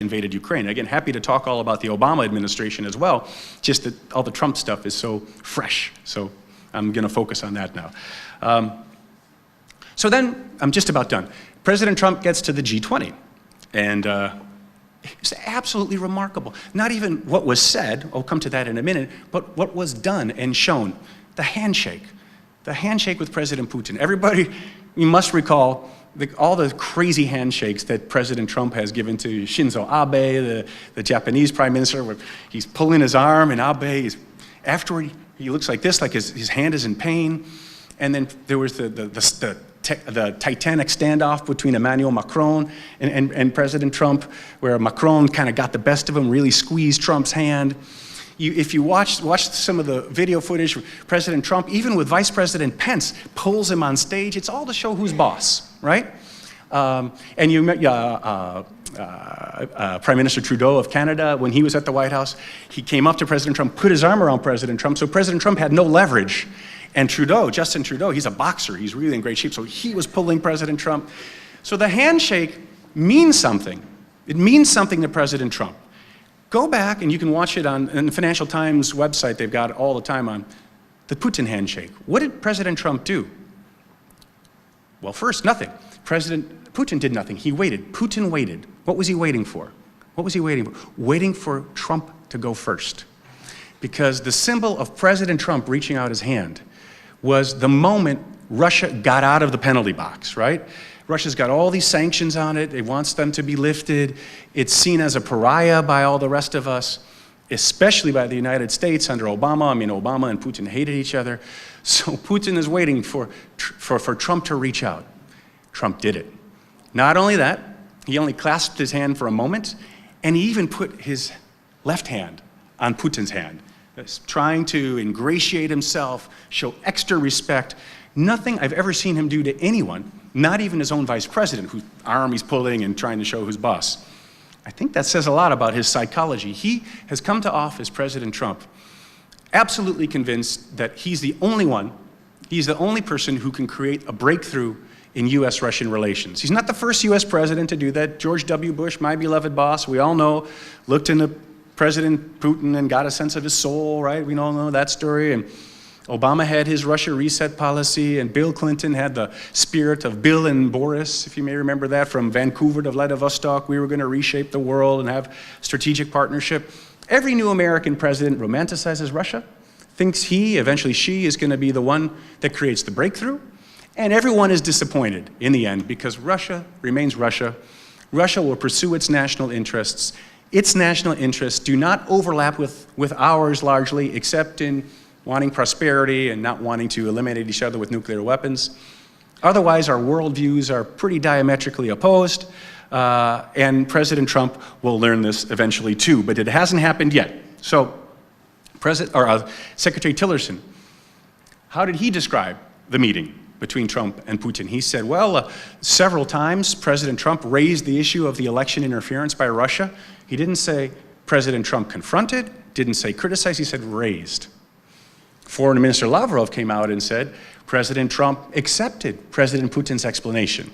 invaded Ukraine. Again, happy to talk all about the Obama administration as well, just that all the Trump stuff is so fresh. So I'm going to focus on that now. So then, I'm just about done. President Trump gets to the G20, and it's absolutely remarkable. Not even what was said, I'll come to that in a minute, but what was done and shown. The handshake with President Putin. Everybody, you must recall all the crazy handshakes that President Trump has given to Shinzo Abe, the Japanese prime minister, where he's pulling his arm, and Abe afterward, he looks like this, like his hand is in pain. And then there was the Titanic standoff between Emmanuel Macron and President Trump, where Macron kind of got the best of him, really squeezed Trump's hand. If you watch some of the video footage, President Trump, even with Vice President Pence, pulls him on stage. It's all to show who's boss, right? And you met Prime Minister Trudeau of Canada, when he was at the White House, he came up to President Trump, put his arm around President Trump, so President Trump had no leverage. And Trudeau, Justin Trudeau, he's a boxer, he's really in great shape, so he was pulling President Trump. So the handshake means something. It means something to President Trump. Go back, and you can watch it on the Financial Times website, they've got it all the time on the Putin handshake. What did President Trump do? Well, first, nothing. President Putin did nothing. He waited. Putin waited. What was he waiting for? What was he waiting for? Waiting for Trump to go first. Because the symbol of President Trump reaching out his hand was the moment Russia got out of the penalty box, right? Russia's got all these sanctions on it. It wants them to be lifted. It's seen as a pariah by all the rest of us, especially by the United States under Obama. I mean, Obama and Putin hated each other. So Putin is waiting for Trump to reach out. Trump did it. Not only that, he only clasped his hand for a moment, and he even put his left hand on Putin's hand, trying to ingratiate himself, show extra respect. Nothing I've ever seen him do to anyone, not even his own vice president, whose arm he's pulling and trying to show who's boss. I think that says a lot about his psychology. He has come to office, President Trump, absolutely convinced that he's the only one, he's the only person who can create a breakthrough in US-Russian relations. He's not the first US president to do that. George W. Bush, my beloved boss, we all know, looked into President Putin and got a sense of his soul, right? We all know that story. And Obama had his Russia reset policy, and Bill Clinton had the spirit of Bill and Boris, if you may remember that, from Vancouver to Vladivostok. We were going to reshape the world and have strategic partnership. Every new American president romanticizes Russia, thinks he, eventually she, is going to be the one that creates the breakthrough, and everyone is disappointed in the end because Russia remains Russia. Russia will pursue its national interests. Its national interests do not overlap with ours largely, except in wanting prosperity and not wanting to eliminate each other with nuclear weapons. Otherwise, our worldviews are pretty diametrically opposed, and President Trump will learn this eventually too, but it hasn't happened yet. So, Secretary Tillerson, how did he describe the meeting between Trump and Putin? He said, well, several times President Trump raised the issue of the election interference by Russia. He didn't say President Trump confronted, didn't say criticized, he said raised. Foreign Minister Lavrov came out and said President Trump accepted President Putin's explanation,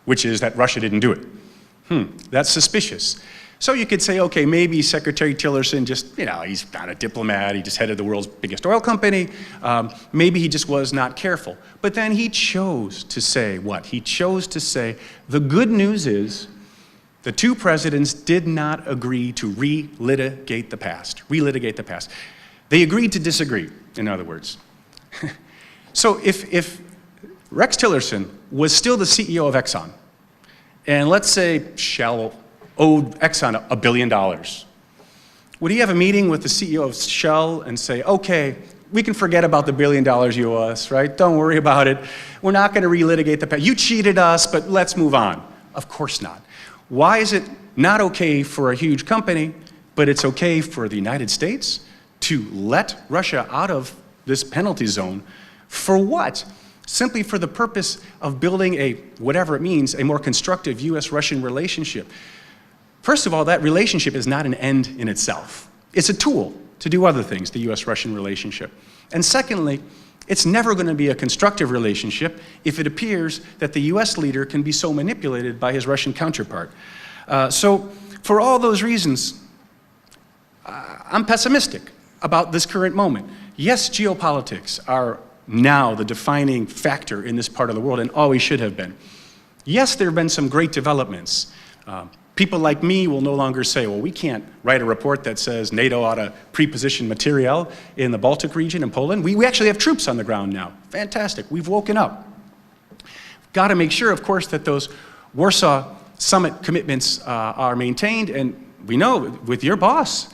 which is that Russia didn't do it. That's suspicious. So you could say, okay, maybe Secretary Tillerson just, he's not a diplomat, he just headed the world's biggest oil company, maybe he just was not careful. But then he chose to say what? He chose to say, the good news is the two presidents did not agree to relitigate the past. They agreed to disagree, in other words. So if Rex Tillerson was still the CEO of Exxon, and let's say Shell owed Exxon $1 billion, would he have a meeting with the CEO of Shell and say, okay, we can forget about the $1 billion you owe us, right? Don't worry about it. We're not going to relitigate the past. You cheated us, but let's move on. Of course not. Why is it not okay for a huge company, but it's okay for the United States to let Russia out of this penalty zone? For what? Simply for the purpose of building a, whatever it means, a more constructive US-Russian relationship. First of all, that relationship is not an end in itself. It's a tool to do other things, the US-Russian relationship. And secondly, it's never going to be a constructive relationship if it appears that the US leader can be so manipulated by his Russian counterpart. So for all those reasons, I'm pessimistic about this current moment. Yes, geopolitics are now the defining factor in this part of the world and always should have been. Yes, there have been some great developments. People like me will no longer say, well, we can't write a report that says NATO ought to pre-position materiel in the Baltic region and Poland. We actually have troops on the ground now. Fantastic. We've woken up. Got to make sure, of course, that those Warsaw summit commitments are maintained. And we know with your boss,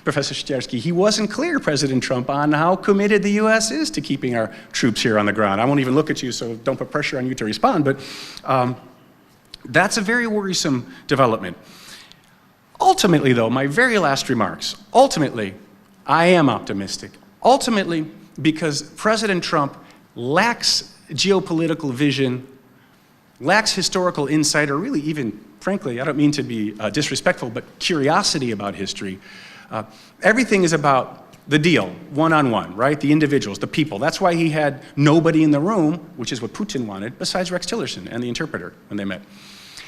Professor Szczerski, he wasn't clear, President Trump, on how committed the U.S. is to keeping our troops here on the ground. I won't even look at you, so don't put pressure on you to respond. But that's a very worrisome development. Ultimately, though, my very last remarks, ultimately, I am optimistic. Ultimately, because President Trump lacks geopolitical vision, lacks historical insight, or really even, frankly, I don't mean to be disrespectful, but curiosity about history. Everything is about the deal, one-on-one, right? The individuals, the people. That's why he had nobody in the room, which is what Putin wanted, besides Rex Tillerson and the interpreter when they met.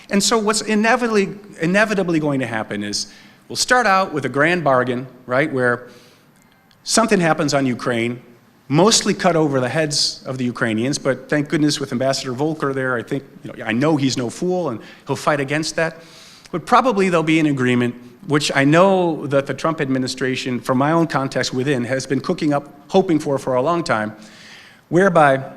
And so what's inevitably going to happen is we'll start out with a grand bargain, right, where something happens on Ukraine, mostly cut over the heads of the Ukrainians, but thank goodness with Ambassador Volker there, I know he's no fool and he'll fight against that. But probably there'll be an agreement, which I know that the Trump administration, from my own context within, has been cooking up, hoping for a long time, whereby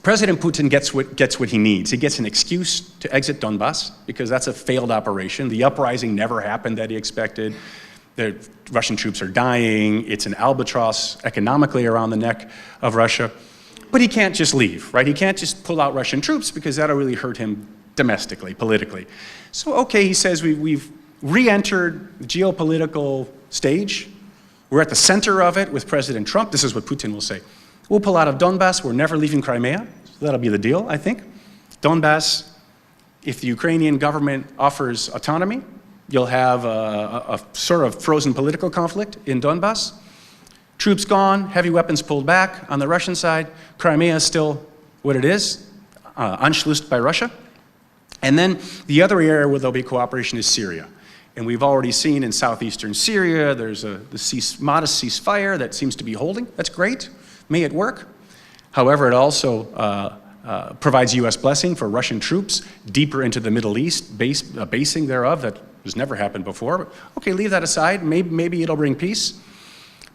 President Putin gets what he needs. He gets an excuse to exit Donbass, because that's a failed operation. The uprising never happened that he expected. The Russian troops are dying. It's an albatross economically around the neck of Russia. But he can't just leave, right? He can't just pull out Russian troops, because that'll really hurt him domestically, politically. So, okay, he says we've re-entered the geopolitical stage. We're at the center of it with President Trump. This is what Putin will say. We'll pull out of Donbass. We're never leaving Crimea. So that'll be the deal, I think. Donbass, if the Ukrainian government offers autonomy, you'll have a sort of frozen political conflict in Donbass. Troops gone, heavy weapons pulled back on the Russian side. Crimea is still what it is, Anschluss by Russia. And then the other area where there'll be cooperation is Syria. And we've already seen in southeastern Syria, there's the modest ceasefire that seems to be holding. That's great. May it work. However, it also provides U.S. blessing for Russian troops deeper into the Middle East, basing thereof that has never happened before. But, okay, leave that aside. Maybe it'll bring peace.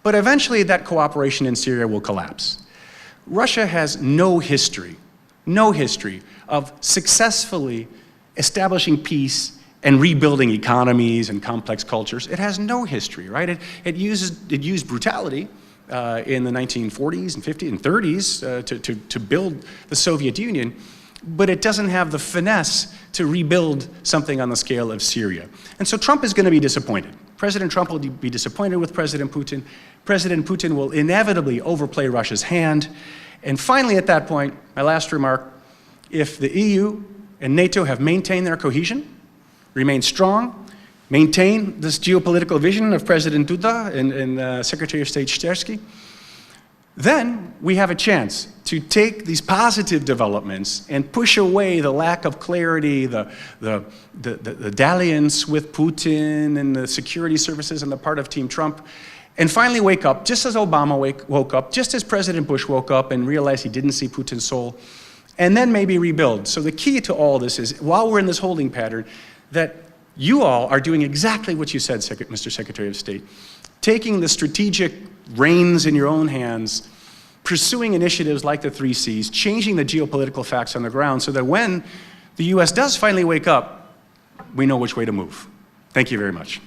But eventually that cooperation in Syria will collapse. Russia has no history of successfully establishing peace and rebuilding economies and complex cultures. It has no history, right? It used brutality in the 1940s and 50s and 30s to build the Soviet Union, but it doesn't have the finesse to rebuild something on the scale of Syria. And so Trump is going to be disappointed. President Trump will be disappointed with President Putin. President Putin will inevitably overplay Russia's hand. And finally, at that point, my last remark, if the EU and NATO have maintained their cohesion, remain strong, maintain this geopolitical vision of President Duda and Secretary of State Szczerski, then we have a chance to take these positive developments and push away the lack of clarity, the dalliance with Putin and the security services on the part of Team Trump, and finally wake up, just as Obama woke up, just as President Bush woke up and realized he didn't see Putin's soul, and then maybe rebuild. So the key to all this is, while we're in this holding pattern, that you all are doing exactly what you said, Mr. Secretary of State, taking the strategic reins in your own hands, pursuing initiatives like the 3 Cs, changing the geopolitical facts on the ground so that when the U.S. does finally wake up, we know which way to move. Thank you very much.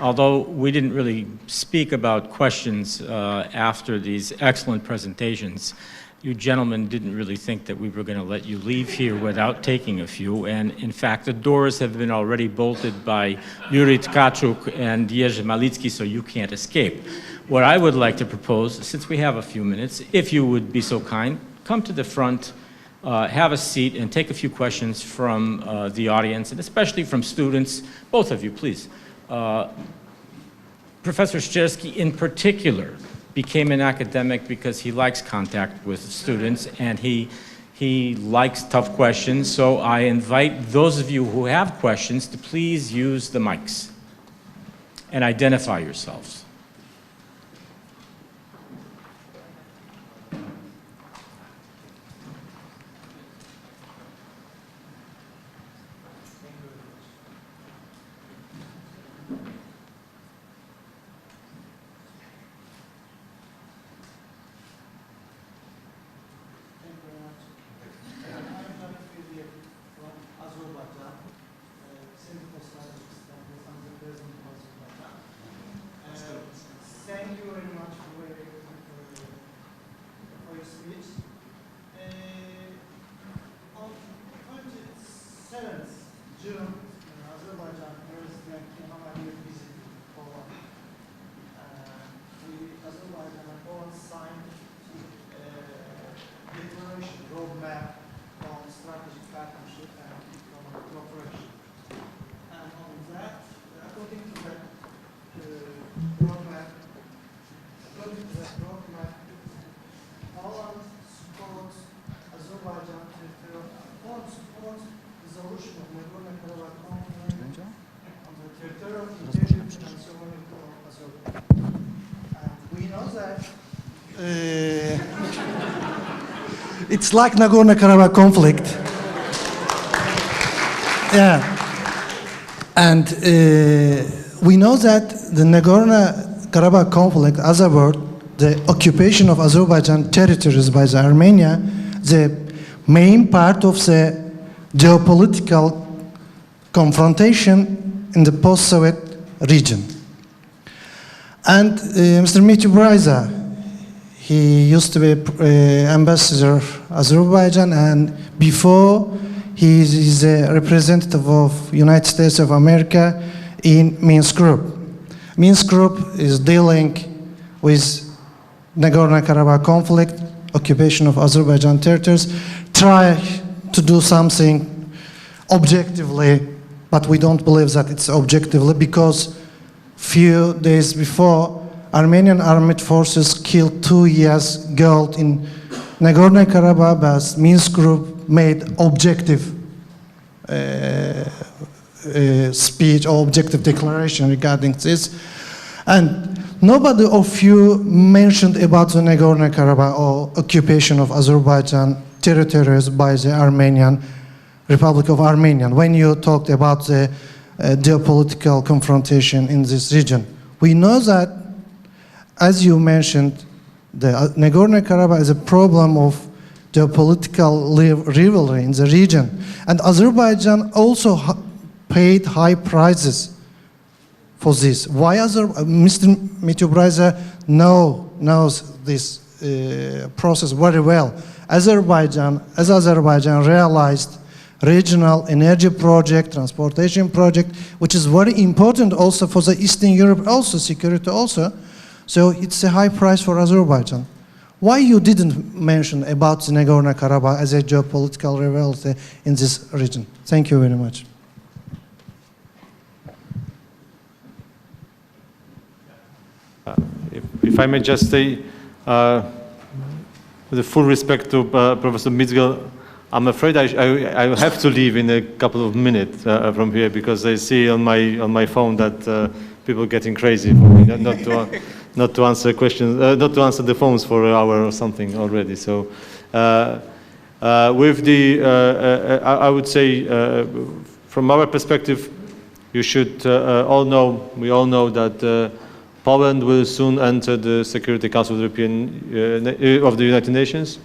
Although we didn't really speak about questions after these excellent presentations, you gentlemen didn't really think that we were going to let you leave here without taking a few. And in fact, the doors have been already bolted by Yuri Tkachuk and Jerzy Malicki, so you can't escape. What I would like to propose, since we have a few minutes, if you would be so kind, come to the front, have a seat, and take a few questions from the audience, and especially from students. Both of you, please. Professor Szczerski in particular, became an academic because he likes contact with students, and he likes tough questions. So I invite those of you who have questions to please use the mics and identify yourselves. Thank you very much for your speech. On 27th June, Azerbaijan President İlham visited Poland. Azerbaijan and Poland signed a declaration roadmap on strategic partnership and economic cooperation. And on that, according to that roadmap, Poland supports Azerbaijan Poland supports resolution of Nagorno-Karabakh conflict on the territorial integrity and sovereignty of Azerbaijan. And we know that it's like Nagorno-Karabakh conflict. Yeah. And we know that the Nagorno-Karabakh conflict, as a word, the occupation of Azerbaijan territories by the Armenia, the main part of the geopolitical confrontation in the post-Soviet region. And Mr. Mitya Bryza, he used to be ambassador of Azerbaijan, and before he is a representative of United States of America in Minsk Group. Minsk Group is dealing with Nagorno-Karabakh conflict, occupation of Azerbaijan territories, try to do something objectively, but we don't believe that it's objectively because few days before, Armenian armed forces killed 2 years girl in Nagorno-Karabakh, as Minsk Group made objective speech or objective declaration regarding this. And nobody of you mentioned about the Nagorno-Karabakh or occupation of Azerbaijan territories by the Armenian Republic of Armenia when you talked about the geopolitical confrontation in this region. We know that, as you mentioned, the Nagorno-Karabakh is a problem of geopolitical rivalry in the region. And Azerbaijan also paid high prices for this. Why Mr. Mitya Bryza knows this process very well. Azerbaijan realized regional energy project, transportation project, which is very important also for the Eastern Europe, also security also. So it's a high price for Azerbaijan. Why you didn't mention about the Nagorno-Karabakh as a geopolitical rivalry in this region? Thank you very much. If I may just say, with full respect to Professor Mizgil, I'm afraid I have to leave in a couple of minutes from here because I see on my phone that people are getting crazy for me not to answer questions, not to answer the phones for an hour or something already. So, with the, I would say, from our perspective, you should all know, we all know that Poland will soon enter the Security Council of the United Nations,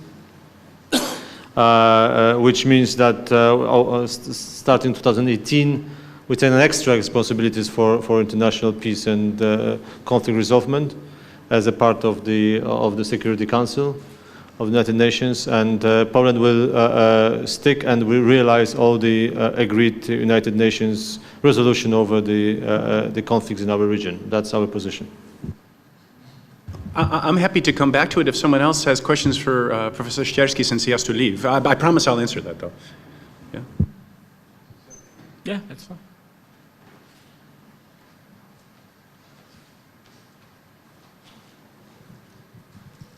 which means that starting 2018, we take extra responsibilities for international peace and conflict resolvement as a part of the Security Council of the United Nations, and Poland will stick and will realize all the agreed United Nations resolution over the conflicts in our region. That's our position. I'm happy to come back to it if someone else has questions for Professor Ścierski since he has to leave. I promise I'll answer that though. Yeah. Yeah, that's fine.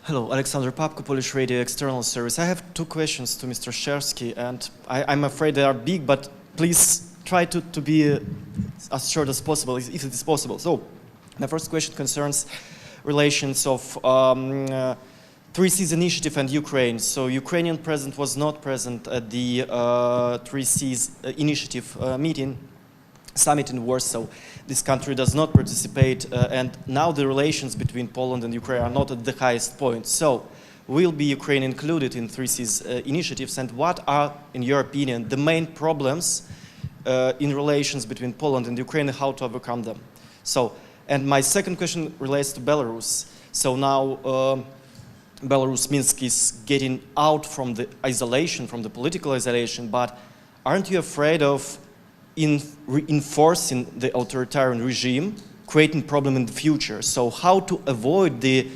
Hello, Alexander Papko, Polish Radio External Service. I have two questions to Mr. Szczerski, and I'm afraid they are big, but please try to be as short as possible, if it is possible. So, my first question concerns relations of 3Cs initiative and Ukraine. So, Ukrainian president was not present at the 3Cs initiative summit in Warsaw. This country does not participate, and now the relations between Poland and Ukraine are not at the highest point. So, will be Ukraine included in 3C's initiatives, and what are, in your opinion, the main problems in relations between Poland and Ukraine and how to overcome them? So, and my second question relates to Belarus. So now Belarus, Minsk is getting out from the isolation, from the political isolation, but aren't you afraid of reinforcing the authoritarian regime, creating problem in the future? So how to avoid the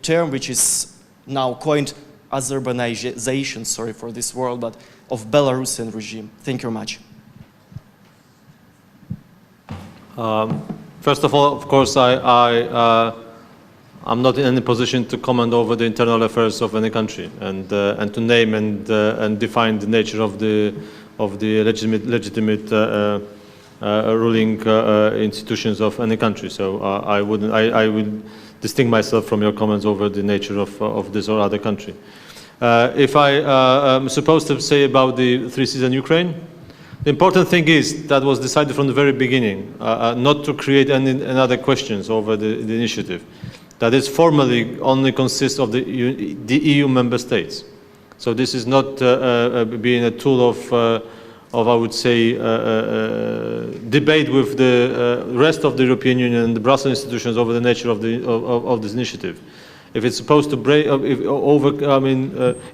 term which is now coined Azerbaijanization, sorry for this word, but of Belarusian regime? Thank you very much. First of all, of course, I'm not in any position to comment over the internal affairs of any country and to name and define the nature of the legitimate ruling institutions of any country. So I would distinct myself from your comments over the nature of this or other country. If I am supposed to say about the 3Cs in Ukraine, the important thing is that was decided from the very beginning, not to create any other questions over the initiative. That is formally only consists of the EU member states. So this is not being a tool of I would say, debate with the rest of the European Union and the Brussels institutions over the nature of this initiative. If it's supposed to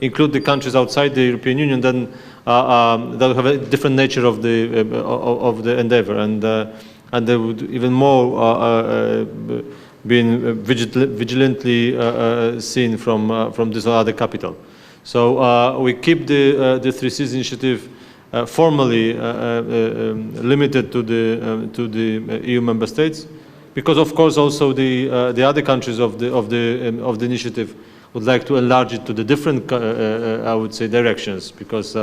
include the countries outside the European Union, then that will have a different nature of the endeavor, and there would even more being vigilantly seen from this other capital. So we keep the 3Cs initiative formally limited to the EU member states, because of course also the other countries of the initiative would like to enlarge it to the different I would say directions, because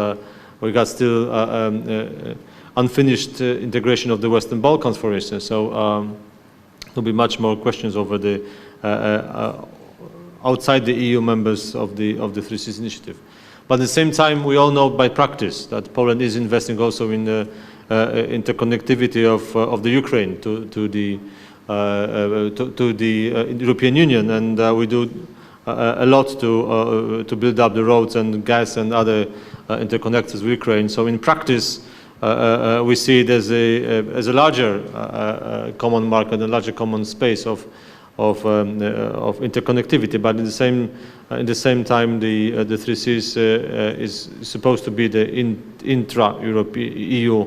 we got still unfinished integration of the Western Balkans, for instance. So there'll be much more questions over the outside the EU members of the 3Cs initiative. But at the same time, we all know by practice that Poland is investing also in the interconnectivity of the Ukraine to the European Union, and we do a lot to build up the roads and gas and other interconnectors with Ukraine. So in practice, we see it as a larger common market, a larger common space of interconnectivity, but in the same time, the 3Cs is supposed to be the intra-EU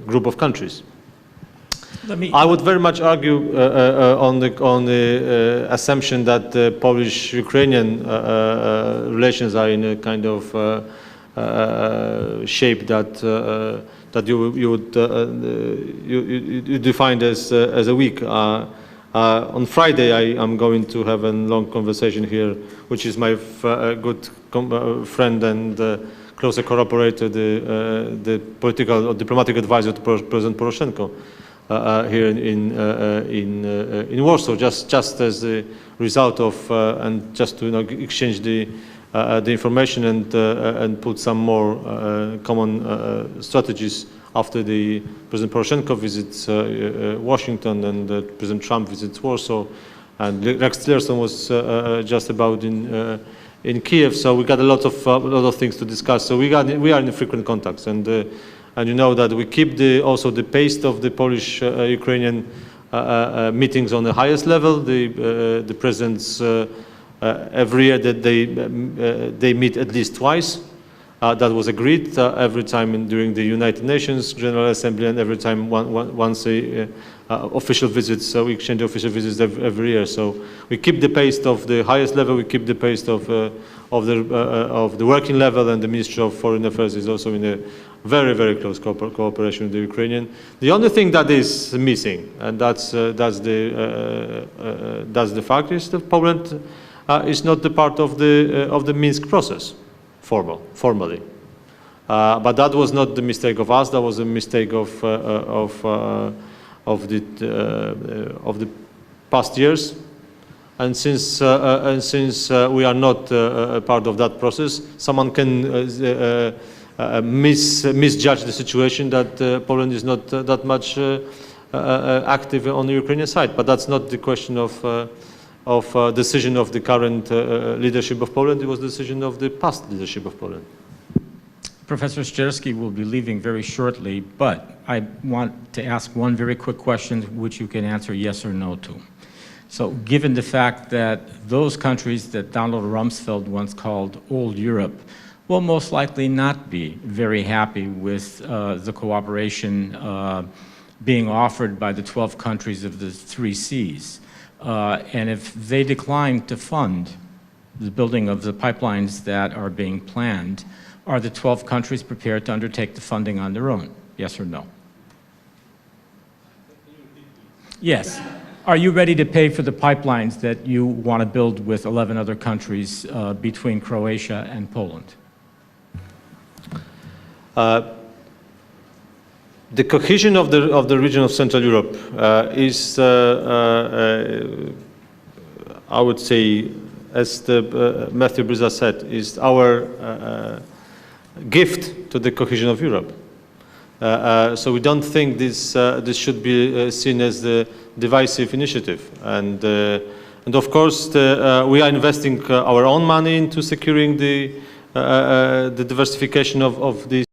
group of countries. I would very much argue on the assumption that the Polish-Ukrainian relations are in a kind of shape that you defined as a week. On Friday, I am going to have a long conversation here, which is my good friend and closer collaborator, the political or diplomatic advisor to President Poroshenko here in Warsaw, just as a result of and just to exchange the information and put some more common strategies after the President Poroshenko visits Washington and President Trump visits Warsaw, and Rex Tillerson was just about in Kiev. So we got a lot of things to discuss. So we are in frequent contacts, and you know that we keep also the pace of the Polish-Ukrainian meetings on the highest level. The presidents every year that they meet at least twice. That was agreed every time during the United Nations General Assembly, and every time once official visits. So we exchange official visits every year. So we keep the pace of the highest level. We keep the pace of the working level, and the Ministry of Foreign Affairs is also in very, very close cooperation with the Ukrainian. The only thing that is missing, and that's the fact, is that Poland is not the part of the Minsk process, formally. But that was not the mistake of us. That was a mistake of the past years. And since we are not a part of that process, someone can misjudge the situation that Poland is not that much active on the Ukrainian side. But that's not the question of decision of the current leadership of Poland. It was the decision of the past leadership of Poland. Professor Szczerski will be leaving very shortly, but I want to ask one very quick question which you can answer yes or no to. So given the fact that those countries that Donald Rumsfeld once called old Europe will most likely not be very happy with the cooperation being offered by the 12 countries of the 3 Cs, and if they decline to fund the building of the pipelines that are being planned, are the 12 countries prepared to undertake the funding on their own? Yes or no? Yes. Are you ready to pay for the pipelines that you want to build with 11 other countries between Croatia and Poland? The cohesion of the region of Central Europe is, I would say, as Matthew Bryza said, is our gift to the cohesion of Europe. So we don't think this should be seen as the divisive initiative. And of course, we are investing our own money into securing the diversification of these